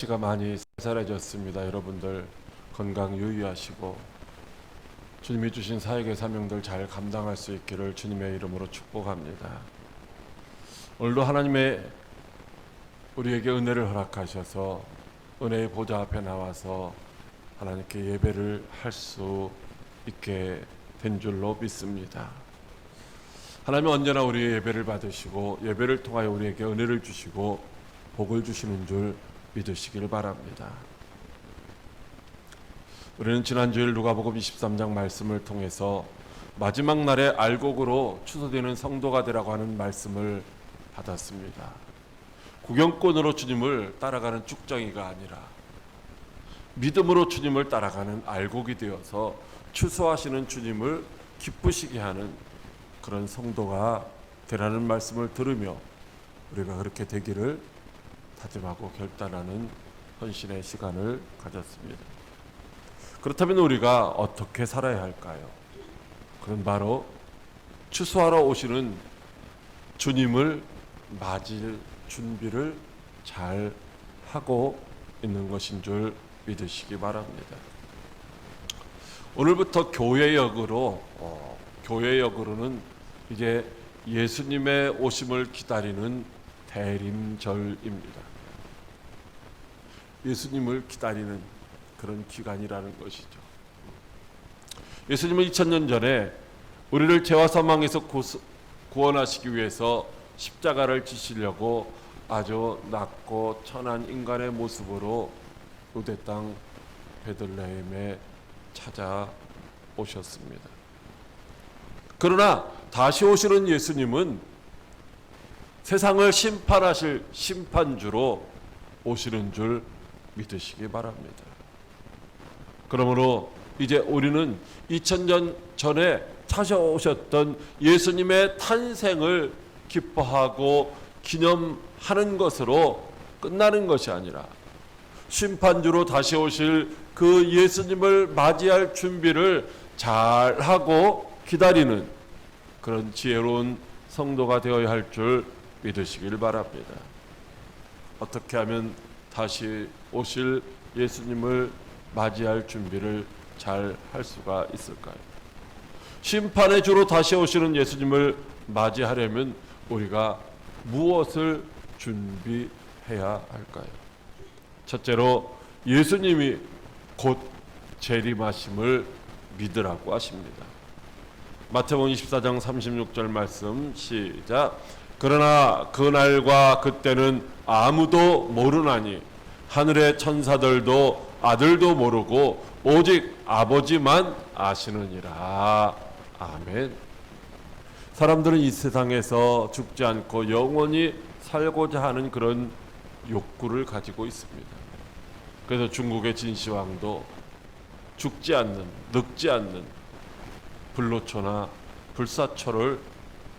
날씨가 많이 쌀쌀해졌습니다. 여러분들 건강 유의하시고 주님이 주신 사역의 사명들 잘 감당할 수 있기를 주님의 이름으로 축복합니다. 오늘도 하나님의 우리에게 은혜를 허락하셔서 은혜의 보좌 앞에 나와서 하나님께 예배를 할 수 있게 된 줄로 믿습니다. 하나님은 언제나 우리의 예배를 받으시고 예배를 통하여 우리에게 은혜를 주시고 복을 주시는 줄 믿으시길 바랍니다. 우리는 지난주일 누가복음 23장 말씀을 통해서 마지막 날에 알곡으로 추수되는 성도가 되라고 하는 말씀을 받았습니다. 구경꾼으로 주님을 따라가는 쭉정이가 아니라 믿음으로 주님을 따라가는 알곡이 되어서 추수하시는 주님을 기쁘시게 하는 그런 성도가 되라는 말씀을 들으며 우리가 그렇게 되기를 다짐하고 결단하는 헌신의 시간을 가졌습니다. 그렇다면 우리가 어떻게 살아야 할까요? 그건 바로 추수하러 오시는 주님을 맞을 준비를 잘 하고 있는 것인 줄 믿으시기 바랍니다. 오늘부터 교회역으로는 이제 예수님의 오심을 기다리는 대림절입니다. 예수님을 기다리는 그런 기간이라는 것이죠. 예수님은 2000년 전에 우리를 죄와 사망에서 구원하시기 위해서 십자가를 지시려고 아주 낮고 천한 인간의 모습으로 유대 땅 베들레헴에 찾아오셨습니다. 그러나 다시 오시는 예수님은 세상을 심판하실 심판주로 오시는 줄 믿으시기 바랍니다. 그러므로 이제 우리는 2000년 전에 찾아오셨던 예수님의 탄생을 기뻐하고 기념하는 것으로 끝나는 것이 아니라 심판주로 다시 오실 그 예수님을 맞이할 준비를 잘하고 기다리는 그런 지혜로운 성도가 되어야 할 줄 믿으시길 바랍니다. 어떻게 하면 다시 오실 예수님을 맞이할 준비를 잘 할 수가 있을까요? 심판의 주로 다시 오시는 예수님을 맞이하려면 우리가 무엇을 준비해야 할까요? 첫째로 예수님이 곧 재림하심을 믿으라고 하십니다. 마태복음 24장 36절 말씀 시작. 그러나 그날과 그때는 아무도 모르나니 하늘의 천사들도 아들도 모르고 오직 아버지만 아시느니라. 아멘. 사람들은 이 세상에서 죽지 않고 영원히 살고자 하는 그런 욕구를 가지고 있습니다. 그래서 중국의 진시황도 죽지 않는, 늙지 않는 불로초나 불사초를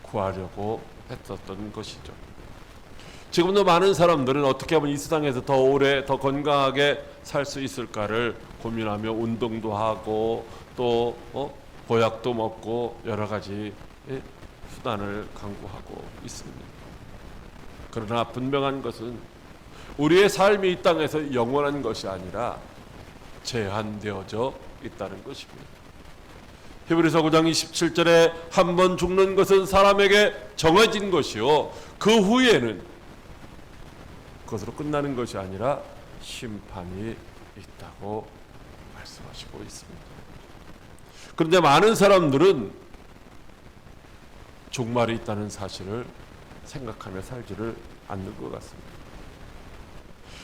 구하려고 했었던 것이죠. 지금도 많은 사람들은 어떻게 하면 이 세상에서 더 오래 더 건강하게 살 수 있을까를 고민하며 운동도 하고 또 보약도 먹고 여러 가지 수단을 강구하고 있습니다. 그러나 분명한 것은 우리의 삶이 이 땅에서 영원한 것이 아니라 제한되어져 있다는 것입니다. 히브리서 9장 27절에 한 번 죽는 것은 사람에게 정해진 것이요 그 후에는 그것으로 끝나는 것이 아니라 심판이 있다고 말씀하시고 있습니다. 그런데 많은 사람들은 종말이 있다는 사실을 생각하며 살지를 않는 것 같습니다.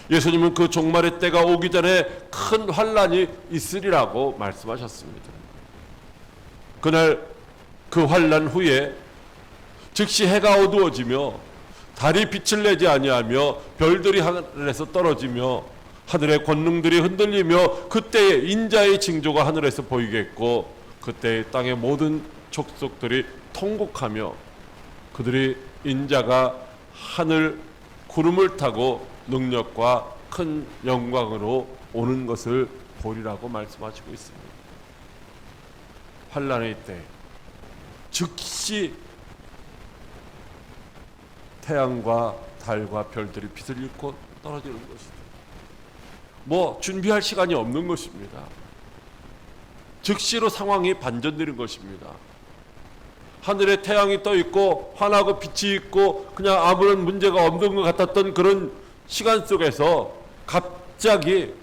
예수님은 그 종말의 때가 오기 전에 큰 환란이 있으리라고 말씀하셨습니다. 그날 그 환란 후에 즉시 해가 어두워지며 달이 빛을 내지 아니하며 별들이 하늘에서 떨어지며 하늘의 권능들이 흔들리며 그때에 인자의 징조가 하늘에서 보이겠고 그때에 땅의 모든 족속들이 통곡하며 그들이 인자가 하늘 구름을 타고 능력과 큰 영광으로 오는 것을 보리라고 말씀하시고 있습니다. 환란의 때 즉시 태양과 달과 별들이 빛을 잃고 떨어지는 것이죠. 준비할 시간이 없는 것입니다. 즉시로 상황이 반전되는 것입니다. 하늘에 태양이 떠 있고 환하고 빛이 있고 그냥 아무런 문제가 없는 것 같았던 그런 시간 속에서 갑자기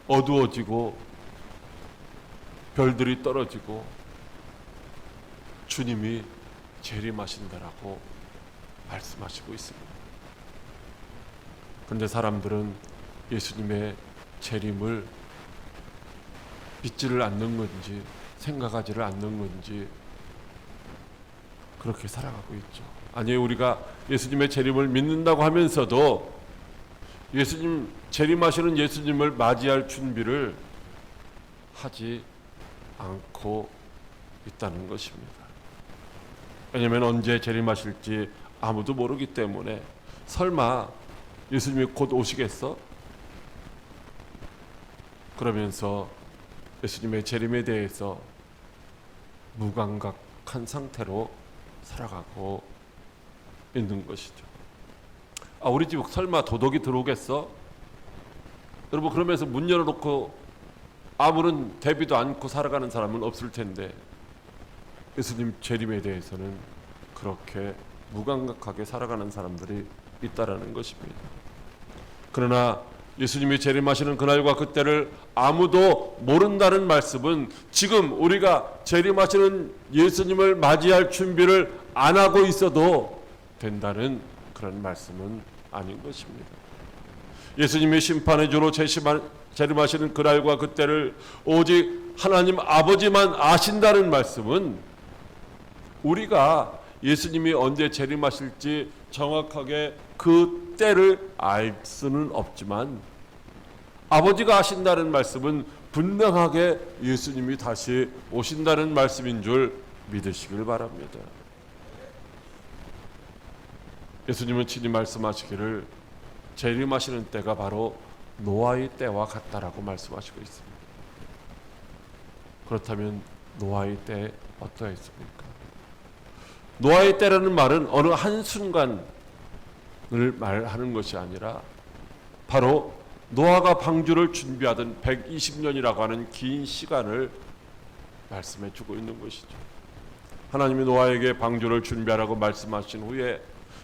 어두워지고 별들이 떨어지고 주님이 재림하신다라고 말씀하시고 있습니다. 그런데 사람들은 예수님의 재림을 믿지를 않는 건지 생각하지를 않는 건지 그렇게 살아가고 있죠. 아니, 우리가 예수님의 재림을 믿는다고 하면서도 예수님 재림하시는 예수님을 맞이할 준비를 하지 않고 있다는 것입니다. 왜냐하면 언제 재림하실지 아무도 모르기 때문에 설마 예수님이 곧 오시겠어? 그러면서 예수님의 재림에 대해서 무감각한 상태로 살아가고 있는 것이죠. 우리 집 설마 도둑이 들어오겠어? 여러분, 그러면서 문 열어놓고 아무런 대비도 않고 살아가는 사람은 없을 텐데 예수님 재림에 대해서는 그렇게 무감각하게 살아가는 사람들이 있다라는 것입니다. 그러나 예수님이 재림하시는 그날과 그때를 아무도 모른다는 말씀은 지금 우리가 재림하시는 예수님을 맞이할 준비를 안 하고 있어도 된다는 그런 말씀은 아닌 것입니다. 예수님이 심판의 주로 재림하시는 그날과 그때를 오직 하나님 아버지만 아신다는 말씀은 우리가 예수님이 언제 재림하실지 정확하게 그 때를 알 수는 없지만 아버지가 아신다는 말씀은 분명하게 예수님이 다시 오신다는 말씀인 줄 믿으시길 바랍니다. 예수님은 친히 말씀하시기를 재림하시는 때가 바로 노아의 때와 같다라고 말씀하시고 있습니다. 그렇다면 노아의 때 어떠했습니까? 노아의 때라는 말은 어느 한순간을 말하는 것이 아니라 바로 노아가 방주를 준비하던 120년이라고 하는 긴 시간을 말씀해 주고 있는 것이죠. 하나님이 노아에게 방주를 준비하라고 말씀하신 후에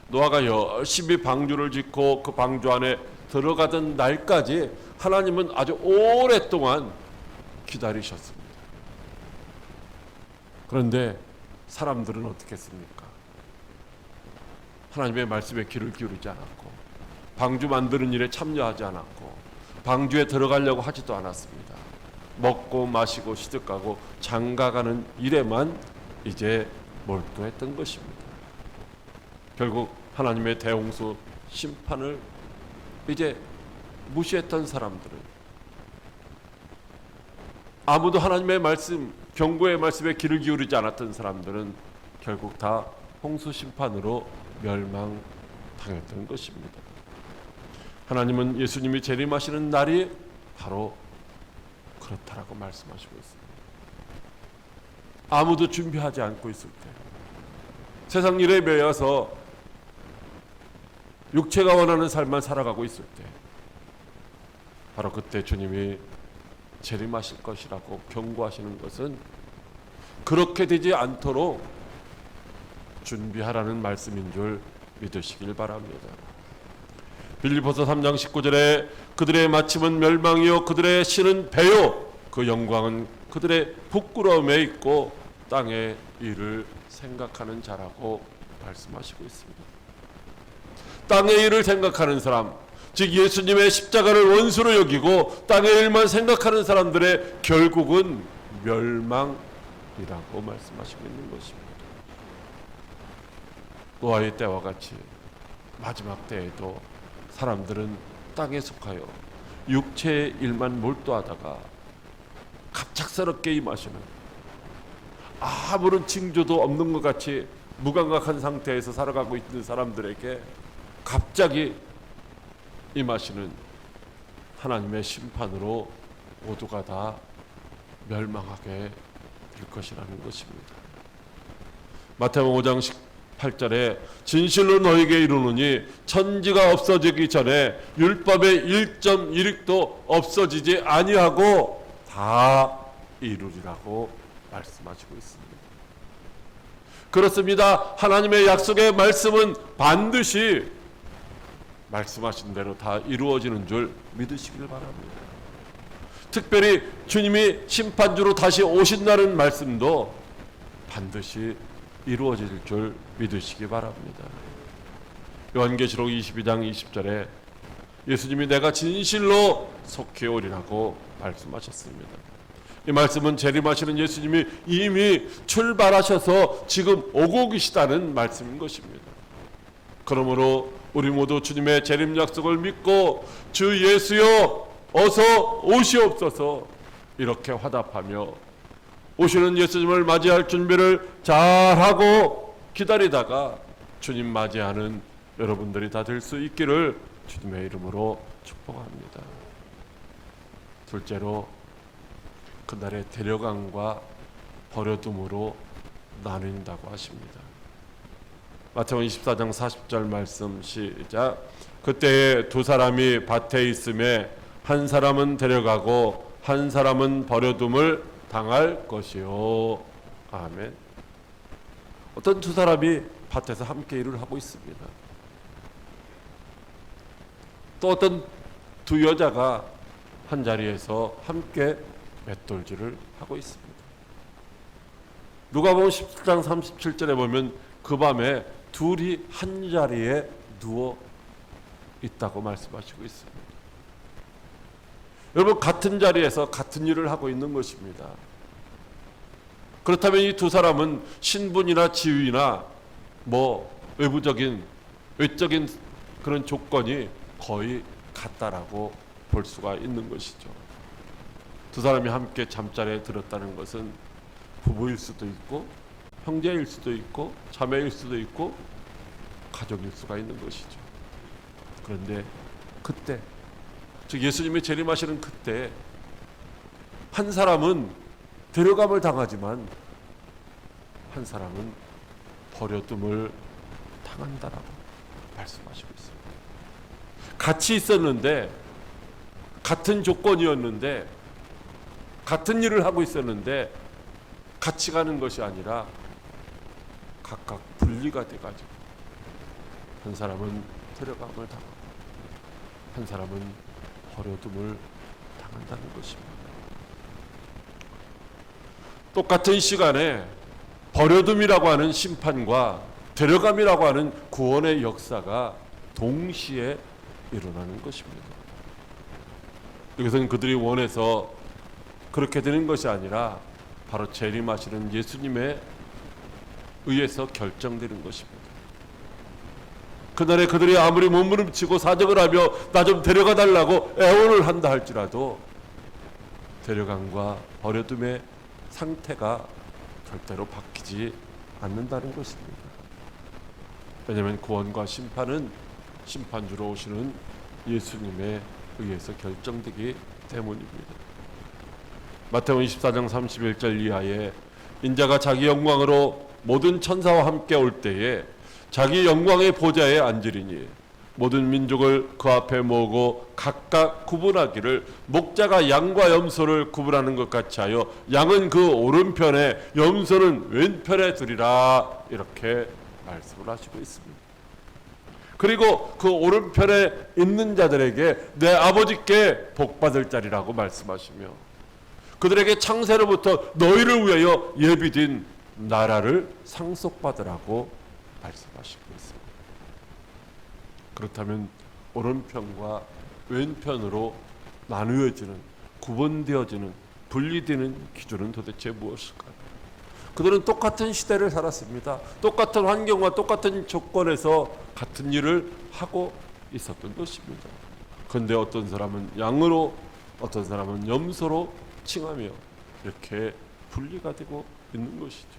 노아가 열심히 방주를 짓고 그 방주 안에 들어가던 날까지 하나님은 아주 오랫동안 기다리셨습니다. 그런데 사람들은 어떻게 했습니까? 하나님의 말씀에 귀를 기울이지 않았고 방주 만드는 일에 참여하지 않았고 방주에 들어가려고 하지도 않았습니다. 먹고 마시고 시집가고 장가가는 일에만 이제 몰두했던 것입니다. 결국 하나님의 대홍수 심판을 이제 무시했던 사람들은 아무도 하나님의 말씀, 경고의 말씀에 귀를 기울이지 않았던 사람들은 결국 다 홍수 심판으로 멸망당했던 것입니다. 하나님은 예수님이 재림하시는 날이 바로 그렇다라고 말씀하시고 있습니다. 아무도 준비하지 않고 있을 때, 세상 일에 매여서 육체가 원하는 삶만 살아가고 있을 때, 바로 그때 주님이 재림하실 것이라고 경고하시는 것은 그렇게 되지 않도록 준비하라는 말씀인 줄 믿으시길 바랍니다. 빌립보서 3장 19절에 그들의 마침은 멸망이요 그들의 신은 배요 그 영광은 그들의 부끄러움에 있고 땅의 일을 생각하는 자라고 말씀하시고 있습니다. 땅의 일을 생각하는 사람, 즉 예수님의 십자가를 원수로 여기고 땅의 일만 생각하는 사람들의 결국은 멸망이라고 말씀하시고 있는 것입니다. 노아의 때와 같이 마지막 때에도 사람들은 땅에 속하여 육체의 일만 몰두하다가 갑작스럽게 임하시는 아무런 징조도 없는 것 같이 무감각한 상태에서 살아가고 있는 사람들에게 갑자기 임하시는 하나님의 심판으로 모두가 다 멸망하게 될 것이라는 것입니다. 마태복음 5장 8절에 진실로 너에게 이르노니 천지가 없어지기 전에 율법의 1.1획도 없어지지 아니하고 다 이루리라고 말씀하시고 있습니다. 그렇습니다. 하나님의 약속의 말씀은 반드시 말씀하신 대로 다 이루어지는 줄 믿으시길 바랍니다. 특별히 주님이 심판주로 다시 오신다는 말씀도 반드시 이루어질 줄 믿으시기 바랍니다. 요한계시록 22장 20절에 예수님이 내가 진실로 속히 오리라고 말씀하셨습니다. 이 말씀은 재림하시는 예수님이 이미 출발하셔서 지금 오고 계시다는 말씀인 것입니다. 그러므로 우리 모두 주님의 재림 약속을 믿고 주 예수여 어서 오시옵소서 이렇게 화답하며 오시는 예수님을 맞이할 준비를 잘하고 기다리다가 주님 맞이하는 여러분들이 다 될 수 있기를 주님의 이름으로 축복합니다. 둘째로 그날의 데려감과 버려둠으로 나뉜다고 하십니다. 마태복음 24장 40절 말씀 시작. 그때에 두 사람이 밭에 있음에 한 사람은 데려가고 한 사람은 버려둠을 당할 것이요. 아멘. 어떤 두 사람이 밭에서 함께 일을 하고 있습니다. 또 어떤 두 여자가 한 자리에서 함께 맷돌질을 하고 있습니다. 누가복음 17장 37절에 보면 그 밤에 둘이 한 자리에 누워 있다고 말씀하시고 있습니다. 여러분, 같은 자리에서 같은 일을 하고 있는 것입니다. 그렇다면 이 두 사람은 신분이나 지위나 외적인 그런 조건이 거의 같다라고 볼 수가 있는 것이죠. 두 사람이 함께 잠자리에 들었다는 것은 부부일 수도 있고 형제일 수도 있고 자매일 수도 있고 가족일 수가 있는 것이죠. 그런데 그때, 즉 예수님이 재림하시는 그때 한 사람은 데려감을 당하지만 한 사람은 버려둠을 당한다라고 말씀하시고 있습니다. 같이 있었는데, 같은 조건이었는데, 같은 일을 하고 있었는데 같이 가는 것이 아니라 각각 분리가 돼가지고 한 사람은 데려감을 당하고 한 사람은 버려둠을 당한다는 것입니다. 똑같은 시간에 버려둠이라고 하는 심판과 데려감이라고 하는 구원의 역사가 동시에 일어나는 것입니다. 이것은 그들이 원해서 그렇게 되는 것이 아니라 바로 재림하시는 예수님에 의해서 결정되는 것입니다. 그날에 그들이 아무리 몸부림치고 사정을 하며 나 좀 데려가 달라고 애원을 한다 할지라도 데려감과 버려둠의 상태가 절대로 바뀌지 않는다는 것입니다. 왜냐하면 구원과 심판은 심판주로 오시는 예수님에 의해서 결정되기 때문입니다. 마태복음 24장 31절 이하에 인자가 자기 영광으로 모든 천사와 함께 올 때에 자기 영광의 보좌에 앉으리니 모든 민족을 그 앞에 모으고 각각 구분하기를 목자가 양과 염소를 구분하는 것 같이 하여 양은 그 오른편에 염소는 왼편에 두리라 이렇게 말씀을 하시고 있습니다. 그리고 그 오른편에 있는 자들에게 내 아버지께 복받을 자리라고 말씀하시며 그들에게 창세로부터 너희를 위하여 예비된 나라를 상속받으라고 말씀하시고 있습니다. 그렇다면 오른편과 왼편으로 나누어지는, 구분되어지는, 분리되는 기준은 도대체 무엇일까요? 그들은 똑같은 시대를 살았습니다. 똑같은 환경과 똑같은 조건에서 같은 일을 하고 있었던 것입니다. 그런데 어떤 사람은 양으로, 어떤 사람은 염소로 칭하며 이렇게 분리가 되고 있는 것이죠.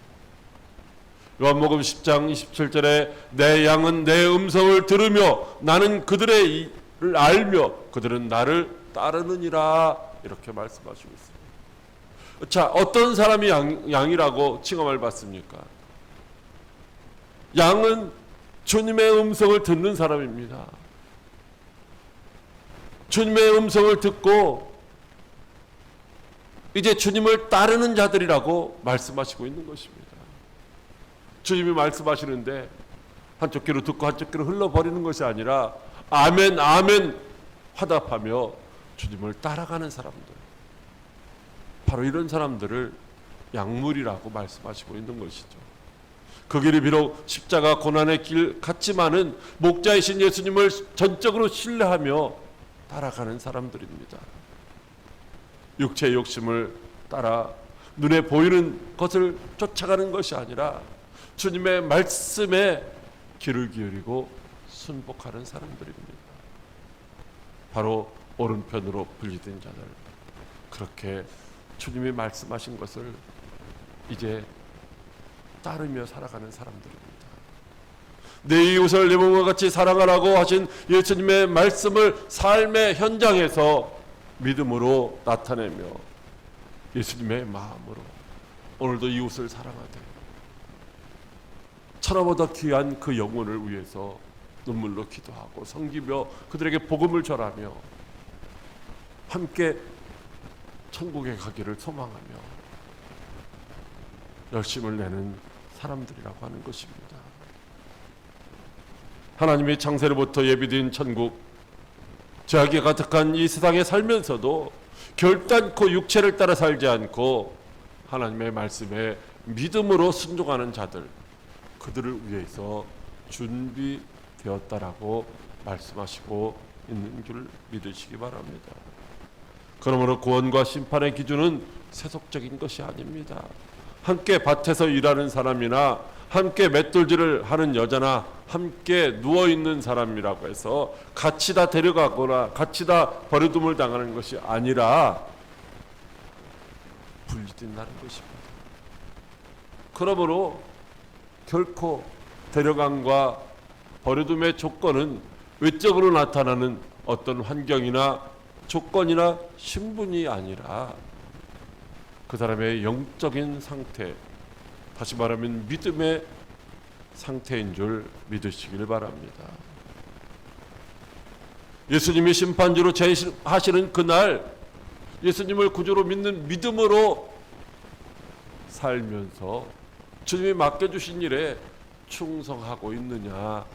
요한복음 10장 27절에 내 양은 내 음성을 들으며 나는 그들의 일을 알며 그들은 나를 따르느니라 이렇게 말씀하시고 있습니다. 자, 어떤 사람이 양이라고 칭함을 받습니까? 양은 주님의 음성을 듣는 사람입니다. 주님의 음성을 듣고 이제 주님을 따르는 자들이라고 말씀하시고 있는 것입니다. 주님이 말씀하시는데 한쪽 귀로 듣고 한쪽 귀로 흘러버리는 것이 아니라 아멘 아멘 화답하며 주님을 따라가는 사람들, 바로 이런 사람들을 양물이라고 말씀하시고 있는 것이죠. 그 길이 비록 십자가 고난의 길 같지만은 목자이신 예수님을 전적으로 신뢰하며 따라가는 사람들입니다. 육체의 욕심을 따라 눈에 보이는 것을 쫓아가는 것이 아니라 주님의 말씀에 귀를 기울이고 순복하는 사람들입니다. 바로 오른편으로 분리된 자들, 그렇게 주님이 말씀하신 것을 이제 따르며 살아가는 사람들입니다. 내 이웃을 내 몸과 같이 사랑하라고 하신 예수님의 말씀을 삶의 현장에서 믿음으로 나타내며 예수님의 마음으로 오늘도 이웃을 사랑하되 천하보다 귀한 그 영혼을 위해서 눈물로 기도하고 섬기며 그들에게 복음을 전하며 함께 천국에 가기를 소망하며 열심을 내는 사람들이라고 하는 것입니다. 하나님이 창세로부터 예비된 천국, 죄악이 가득한 이 세상에 살면서도 결단코 육체를 따라 살지 않고 하나님의 말씀에 믿음으로 순종하는 자들, 그들을 위해서 준비되었다라고 말씀하시고 있는 줄 믿으시기 바랍니다. 그러므로 구원과 심판의 기준은 세속적인 것이 아닙니다. 함께 밭에서 일하는 사람이나 함께 맷돌질을 하는 여자나 함께 누워있는 사람이라고 해서 같이 다 데려가거나 같이 다 버려둠을 당하는 것이 아니라 분리된다는 것입니다. 그러므로 결코 데려감과 버려둠의 조건은 외적으로 나타나는 어떤 환경이나 조건이나 신분이 아니라 그 사람의 영적인 상태, 다시 말하면 믿음의 상태인 줄 믿으시길 바랍니다. 예수님이 심판주로 제시하시는 그날 예수님을 구주로 믿는 믿음으로 살면서 주님이 맡겨주신 일에 충성하고 있느냐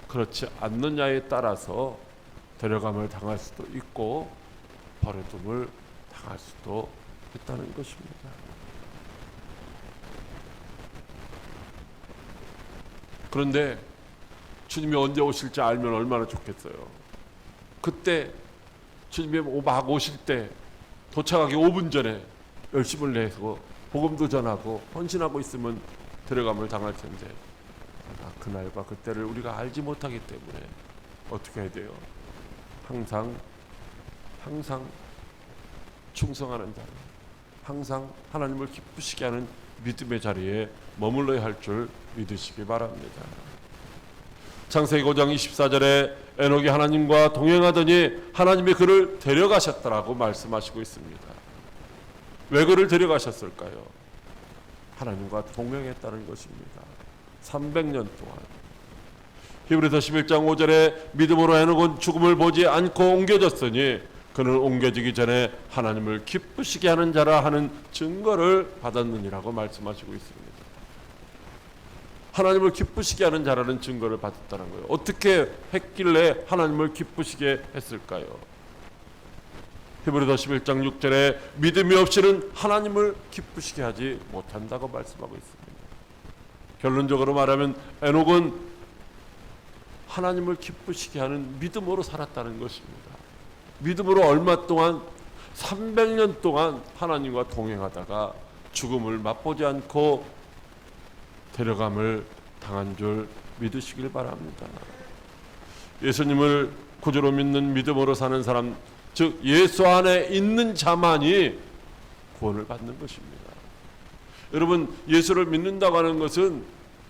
그렇지 않느냐에 따라서 데려감을 당할 수도 있고 버려둠을 당할 수도 있다는 것입니다. 그런데 주님이 언제 오실지 알면 얼마나 좋겠어요. 그때 주님이 막 오실 때 도착하기 5분 전에 열심을 내서 복음도 전하고 헌신하고 있으면 데려감을 당할 텐데 그날과 그때를 우리가 알지 못하기 때문에 어떻게 해야 돼요? 항상 충성하는 자리, 항상 하나님을 기쁘시게 하는 믿음의 자리에 머물러야 할 줄 믿으시기 바랍니다. 창세기 5장 24절에 에녹이 하나님과 동행하더니 하나님이 그를 데려가셨다라고 말씀하시고 있습니다. 왜 그를 데려가셨을까요? 하나님과 동행했다는 것입니다. 300년 동안. 히브리서 11장 5절에 믿음으로 에녹은 죽음을 보지 않고 옮겨졌으니 그는 옮겨지기 전에 하나님을 기쁘시게 하는 자라 하는 증거를 받았느니라고 말씀하시고 있습니다. 하나님을 기쁘시게 하는 자라는 증거를 받았다는 거예요. 어떻게 했길래 하나님을 기쁘시게 했을까요? 히브리서 11장 6절에 믿음이 없이는 하나님을 기쁘시게 하지 못한다고 말씀하고 있습니다. 결론적으로 말하면 에녹은 하나님을 기쁘시게 하는 믿음으로 살았다는 것입니다. 믿음으로 얼마 동안 300년 동안 하나님과 동행하다가 죽음을 맛보지 않고 데려감을 당한 줄 믿으시길 바랍니다. 예수님을 구주로 믿는 믿음으로 사는 사람, 즉 예수 안에 있는 자만이 구원을 받는 것입니다. 여러분, 예수를 믿는다고 하는 것은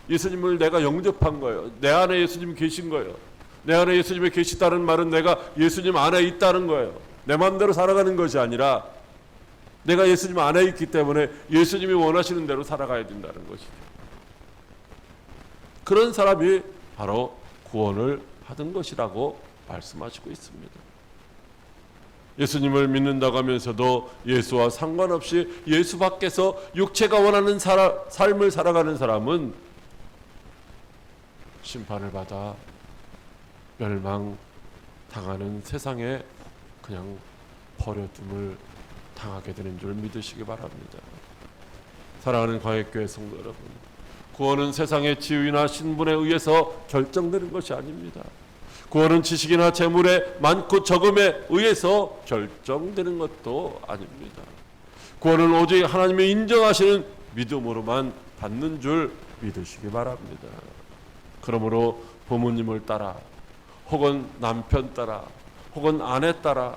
예수님을 내가 영접한 거예요. 내 안에 예수님이 계신 거예요. 내 안에 예수님이 계시다는 말은 내가 예수님 안에 있다는 거예요. 내 마음대로 살아가는 것이 아니라 내가 예수님 안에 있기 때문에 예수님이 원하시는 대로 살아가야 된다는 것이죠. 그런 사람이 바로 구원을 받은 것이라고 말씀하시고 있습니다. 예수님을 믿는다고 하면서도 예수와 상관없이 예수 밖에서 육체가 원하는 삶을 살아가는 사람은 심판을 받아 멸망당하는 세상에 그냥 버려둠을 당하게 되는 줄 믿으시기 바랍니다. 사랑하는 광역교회 성도 여러분, 구원은 세상의 지위나 신분에 의해서 결정되는 것이 아닙니다. 구원은 지식이나 재물의 많고 적음에 의해서 결정되는 것도 아닙니다. 구원은 오직 하나님이 인정하시는 믿음으로만 받는 줄 믿으시기 바랍니다. 그러므로 부모님을 따라 혹은 남편 따라 혹은 아내 따라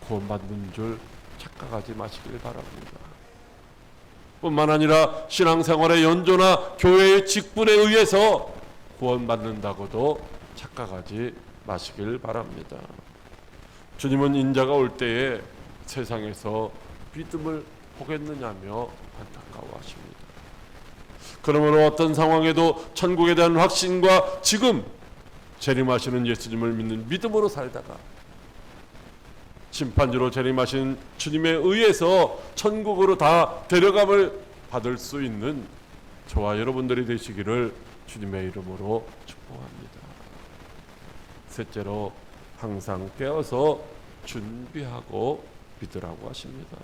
구원받는 줄 착각하지 마시길 바랍니다. 뿐만 아니라 신앙생활의 연조나 교회의 직분에 의해서 구원받는다고도 착각하지 마시길 바랍니다. 주님은 인자가 올 때에 세상에서 믿음을 보겠느냐며 안타까워하십니다. 그러므로 어떤 상황에도 천국에 대한 확신과 지금 재림하시는 예수님을 믿는 믿음으로 살다가 심판주로 재림하신 주님에 의해서 천국으로 다 데려감을 받을 수 있는 저와 여러분들이 되시기를 주님의 이름으로 축복합니다. 셋째로 항상 깨어서 준비하고 믿으라고 하십니다.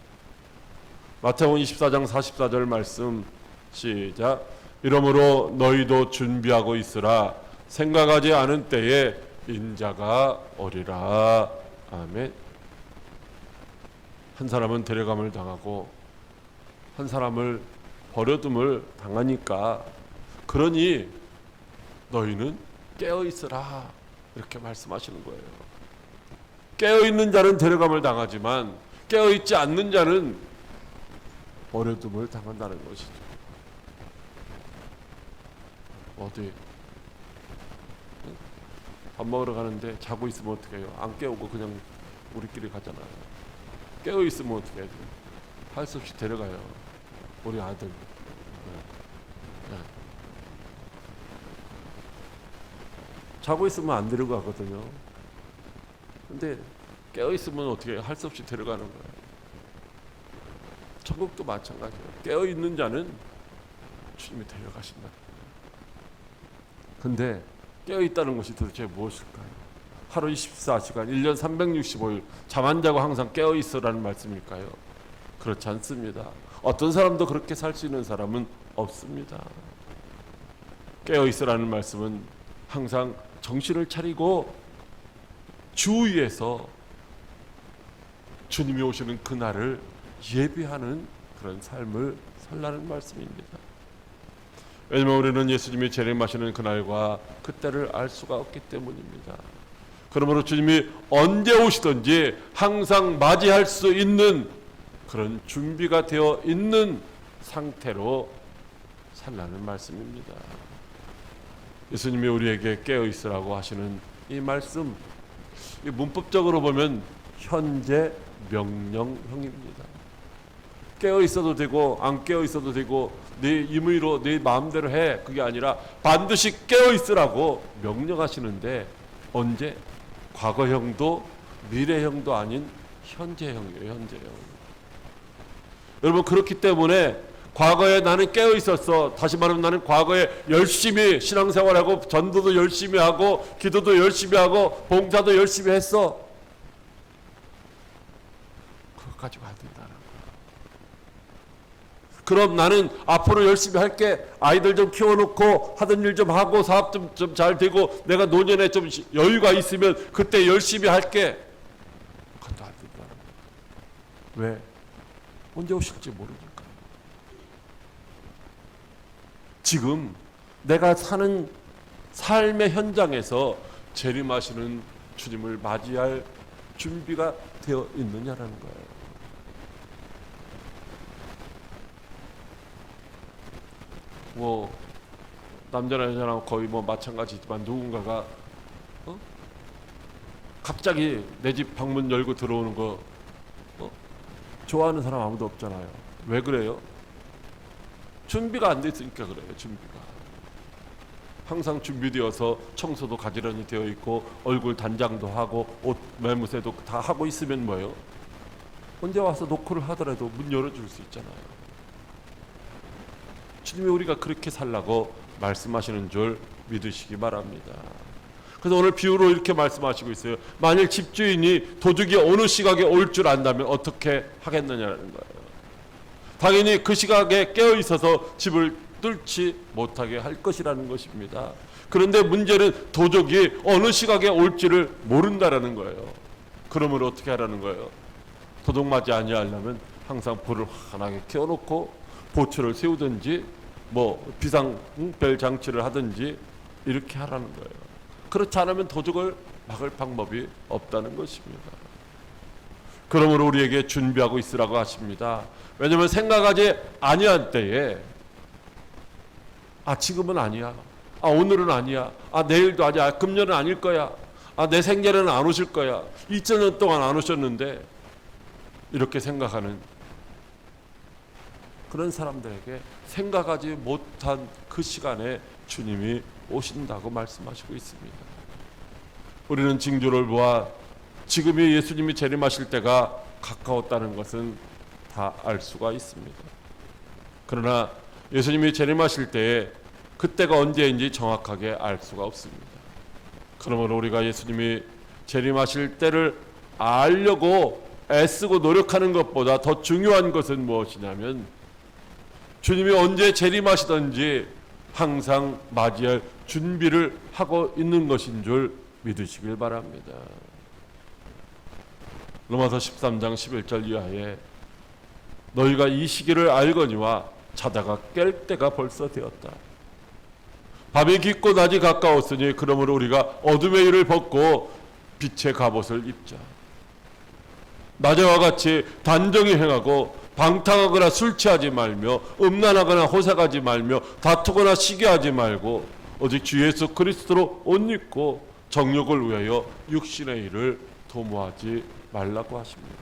마태복음 24장 44절 말씀 시작. 이러므로 너희도 준비하고 있으라. 생각하지 않은 때에 인자가 오리라. 아멘. 한 사람은 데려감을 당하고 한 사람을 버려둠을 당하니까 그러니 너희는 깨어 있으라 이렇게 말씀하시는 거예요. 깨어 있는 자는 데려감을 당하지만 깨어 있지 않는 자는 버려둠을 당한다는 것이죠. 어디 밥 먹으러 가는데 자고 있으면 어떻게 해요? 안 깨우고 그냥 우리끼리 가잖아요. 깨어 있으면 어떻게 해요? 할 수 없이 데려가요. 우리 아들. 네. 자고 있으면 안 데려가거든요. 근데 깨어 있으면 어떻게 해요? 할 수 없이 데려가는 거예요. 천국도 마찬가지예요. 깨어 있는 자는 주님이 데려가신다. 근데 깨어 있다는 것이 도대체 무엇일까요? 하루 24시간, 1년 365일 잠 안 자고 항상 깨어 있으라는 말씀일까요? 그렇지 않습니다. 어떤 사람도 그렇게 살 수 있는 사람은 없습니다. 깨어 있으라는 말씀은 항상 정신을 차리고 주위에서 주님이 오시는 그날을 예비하는 그런 삶을 살라는 말씀입니다. 왜냐하면 우리는 예수님이 재림하시는 그날과 그때를 알 수가 없기 때문입니다. 그러므로 주님이 언제 오시든지 항상 맞이할 수 있는 그런 준비가 되어 있는 상태로 살라는 말씀입니다. 예수님이 우리에게 깨어 있으라고 하시는 이 말씀, 이 문법적으로 보면 현재 명령형입니다. 깨어 있어도 되고 안 깨어 있어도 되고 네 임의로 네 마음대로 해, 그게 아니라 반드시 깨어 있으라고 명령하시는데 언제? 과거형도 미래형도 아닌 현재형이에요. 현재형. 여러분, 그렇기 때문에 과거에 나는 깨어 있었어. 다시 말하면 나는 과거에 열심히 신앙생활하고 전도도 열심히 하고 기도도 열심히 하고 봉사도 열심히 했어. 그거 가지고 안 된다는 거야. 그럼 나는 앞으로 열심히 할게. 아이들 좀 키워놓고 하던 일 좀 하고 사업 좀 잘 되고 내가 노년에 좀 여유가 있으면 그때 열심히 할게. 그것도 안 된다는 거야. 왜? 언제 오실지 모르니까. 지금 내가 사는 삶의 현장에서 재림하시는 주님을 맞이할 준비가 되어 있느냐라는 거예요. 뭐 남자나 여자나 거의 뭐 마찬가지지만 누군가가 갑자기 내 집 방문 열고 들어오는 거 좋아하는 사람 아무도 없잖아요. 왜 그래요? 준비가 안 됐으니까 그래요. 준비가. 항상 준비되어서 청소도 가지런히 되어 있고 얼굴 단장도 하고 옷 매무새도 다 하고 있으면 뭐예요? 언제 와서 노크를 하더라도 문 열어줄 수 있잖아요. 주님이 우리가 그렇게 살라고 말씀하시는 줄 믿으시기 바랍니다. 그래서 오늘 비유로 이렇게 말씀하시고 있어요. 만일 집주인이 도둑이 어느 시각에 올 줄 안다면 어떻게 하겠느냐는 거예요. 당연히 그 시각에 깨어 있어서 집을 뚫지 못하게 할 것이라는 것입니다. 그런데 문제는 도둑이 어느 시각에 올지를 모른다라는 거예요. 그러므로 어떻게 하라는 거예요? 도둑맞이 아니하려면 항상 불을 환하게 켜놓고 보초를 세우든지 비상벨 장치를 하든지 이렇게 하라는 거예요. 그렇지 않으면 도둑을 막을 방법이 없다는 것입니다. 그러므로 우리에게 준비하고 있으라고 하십니다. 왜냐하면 생각하지 아니할 때에 지금은 아니야. 오늘은 아니야. 내일도 아니야. 금년은 아닐 거야. 내 생전에는 안 오실 거야. 2000년 동안 안 오셨는데 이렇게 생각하는 그런 사람들에게 생각하지 못한 그 시간에 주님이 오신다고 말씀하시고 있습니다. 우리는 징조를 보아 지금이 예수님이 재림하실 때가 가까웠다는 것은 다 알 수가 있습니다. 그러나 예수님이 재림하실 때에 그때가 언제인지 정확하게 알 수가 없습니다. 그러므로 우리가 예수님이 재림하실 때를 알려고 애쓰고 노력하는 것보다 더 중요한 것은 무엇이냐면 주님이 언제 재림하시든지 항상 맞이할 준비를 하고 있는 것인 줄 믿으시길 바랍니다. 로마서 13장 11절 이하에 너희가 이 시기를 알거니와 자다가 깰 때가 벌써 되었다. 밤이 깊고 낮이 가까웠으니 그러므로 우리가 어둠의 일을 벗고 빛의 갑옷을 입자. 낮에와 같이 단정히 행하고 방탕하거나 술 취하지 말며 음란하거나 호색하지 말며 다투거나 시기하지 말고 오직 주 예수 그리스도로 옷 입고 정욕을 위하여 육신의 일을 도모하지 말라고 하십니다.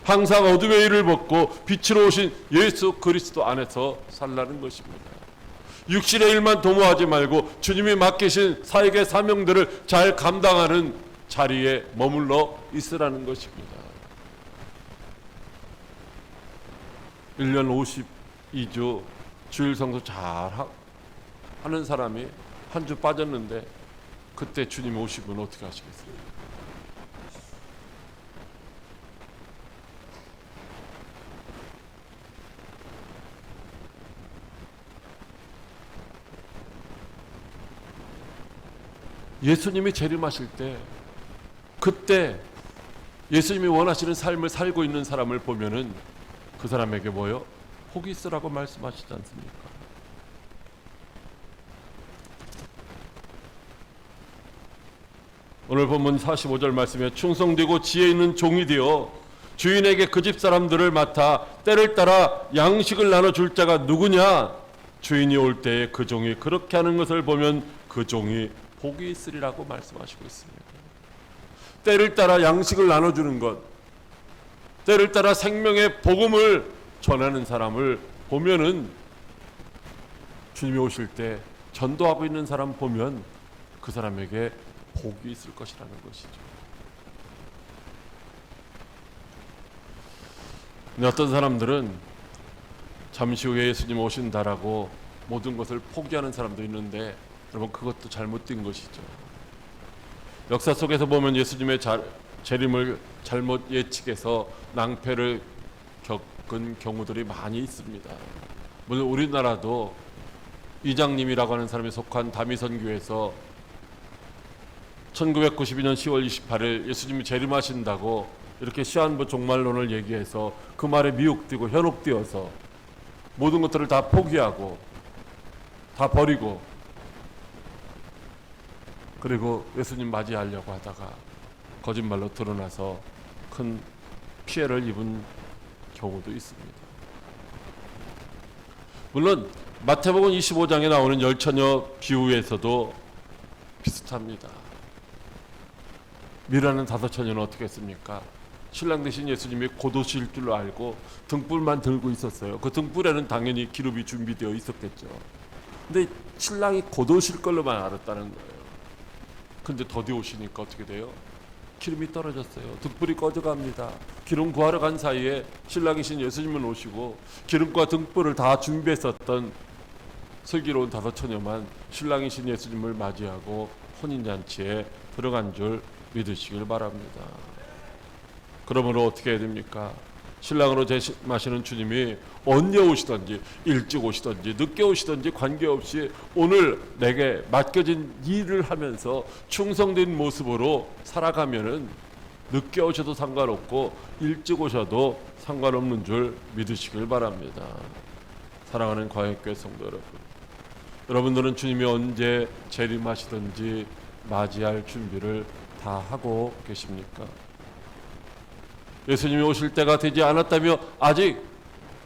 항상 어둠의 일을 벗고 빛으로 오신 예수 그리스도 안에서 살라는 것입니다. 육신의 일만 도모하지 말고 주님이 맡기신 사역의 사명들을 잘 감당하는 자리에 머물러 있으라는 것입니다. 1년 52주 주일 성수 잘 하는 사람이 한 주 빠졌는데 그때 주님 오시면 어떻게 하시겠어요? 예수님이 재림하실 때 그때 예수님이 원하시는 삶을 살고 있는 사람을 보면은 그 사람에게 뭐요? 복이 있으라고 말씀하시지 않습니까? 오늘 본문 45절 말씀에 충성되고 지혜 있는 종이 되어 주인에게 그 집 사람들을 맡아 때를 따라 양식을 나눠줄 자가 누구냐? 주인이 올 때에 그 종이 그렇게 하는 것을 보면 그 종이 복이 있으리라고 말씀하시고 있습니다. 때를 따라 양식을 나눠주는 것, 때를 따라 생명의 복음을 전하는 사람을 보면은 주님이 오실 때 전도하고 있는 사람 보면 그 사람에게 복이 있을 것이라는 것이죠. 근데 어떤 사람들은 잠시 후에 예수님 오신다라고 모든 것을 포기하는 사람도 있는데 여러분 그것도 잘못된 것이죠. 역사 속에서 보면 예수님의 재림을 잘못 예측해서 낭패를 겪은 경우들이 많이 있습니다. 물론 우리나라도 이장님이라고 하는 사람이 속한 다미선교에서 1992년 10월 28일 예수님이 재림하신다고 이렇게 시한부 종말론을 얘기해서 그 말에 미혹되고 현혹되어서 모든 것들을 다 포기하고 다 버리고 그리고 예수님 맞이하려고 하다가 거짓말로 드러나서 큰 피해를 입은 경우도 있습니다. 물론 마태복음 25장에 나오는 열처녀 비유에서도 비슷합니다. 미라는 5처녀는 어떻게 했습니까? 신랑 되신 예수님이 곧 오실 줄로 알고 등불만 들고 있었어요. 그 등불에는 당연히 기름이 준비되어 있었겠죠. 근데 신랑이 곧 오실 걸로만 알았다는 거예요. 근데 더디 오시니까 어떻게 돼요? 기름이 떨어졌어요. 등불이 꺼져갑니다. 기름 구하러 간 사이에 신랑이신 예수님은 오시고 기름과 등불을 다 준비했었던 슬기로운 5처녀만 신랑이신 예수님을 맞이하고 혼인잔치에 들어간 줄 믿으시길 바랍니다. 그러므로 어떻게 해야 됩니까? 신랑으로 제마시는 주님이 언제 오시든지 일찍 오시든지 늦게 오시든지 관계없이 오늘 내게 맡겨진 일을 하면서 충성된 모습으로 살아가면은 늦게 오셔도 상관없고 일찍 오셔도 상관없는 줄 믿으시길 바랍니다. 사랑하는 광역교회 성도 여러분, 여러분들은 주님이 언제 재림하시든지 맞이할 준비를 다 하고 계십니까? 예수님이 오실 때가 되지 않았다며 아직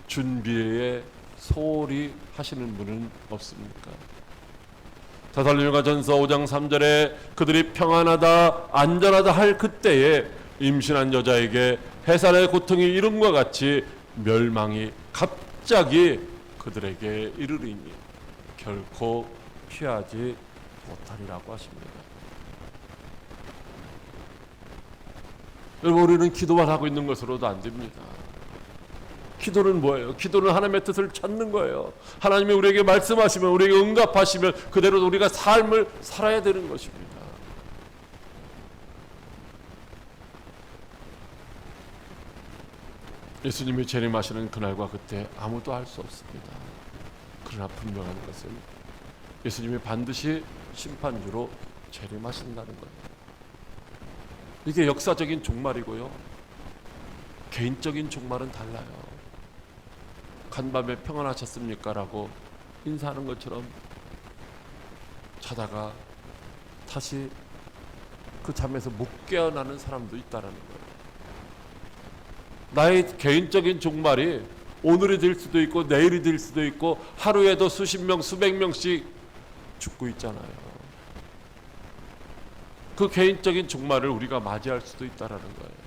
준비에 소홀히 하시는 분은 없습니까? 데살로니가전서 5장 3절에 그들이 평안하다 안전하다 할 그때에 임신한 여자에게 해산의 고통이 이름과 같이 멸망이 갑자기 그들에게 이르리니 결코 피하지 못하리라고 하십니다. 여러분, 우리는 기도만 하고 있는 것으로도 안 됩니다. 기도는 뭐예요? 기도는 하나님의 뜻을 찾는 거예요. 하나님이 우리에게 말씀하시면, 우리에게 응답하시면 그대로 우리가 삶을 살아야 되는 것입니다. 예수님이 재림하시는 그날과 그때 아무도 알 수 없습니다. 그러나 분명한 것은 예수님이 반드시 심판주로 재림하신다는 거예요. 이게 역사적인 종말이고요. 개인적인 종말은 달라요. 간밤에 평안하셨습니까? 라고 인사하는 것처럼 자다가 다시 그 잠에서 못 깨어나는 사람도 있다는 거예요. 나의 개인적인 종말이 오늘이 될 수도 있고 내일이 될 수도 있고 하루에도 수십 명, 수백 명씩 죽고 있잖아요. 그 개인적인 종말을 우리가 맞이할 수도 있다는 거예요.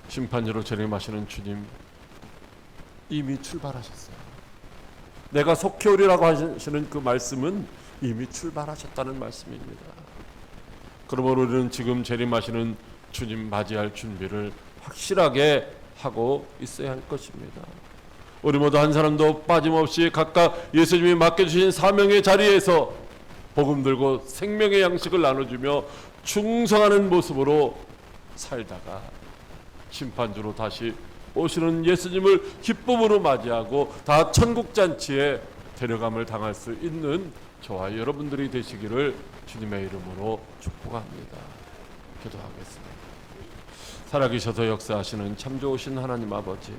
심판주로 재림하시는 주님 이미 출발하셨어요. 내가 속히 오리라고 하시는 그 말씀은 이미 출발하셨다는 말씀입니다. 그러므로 우리는 지금 재림하시는 주님 맞이할 준비를 확실하게 하고 있어야 할 것입니다. 우리 모두 한 사람도 빠짐없이 각각 예수님이 맡겨주신 사명의 자리에서 복음 들고 생명의 양식을 나눠주며 충성하는 모습으로 살다가 심판주로 다시 오시는 예수님을 기쁨으로 맞이하고 다 천국잔치에 데려감을 당할 수 있는 저와 여러분들이 되시기를 주님의 이름으로 축복합니다. 기도하겠습니다. 살아계셔서 역사하시는 참 좋으신 하나님 아버지,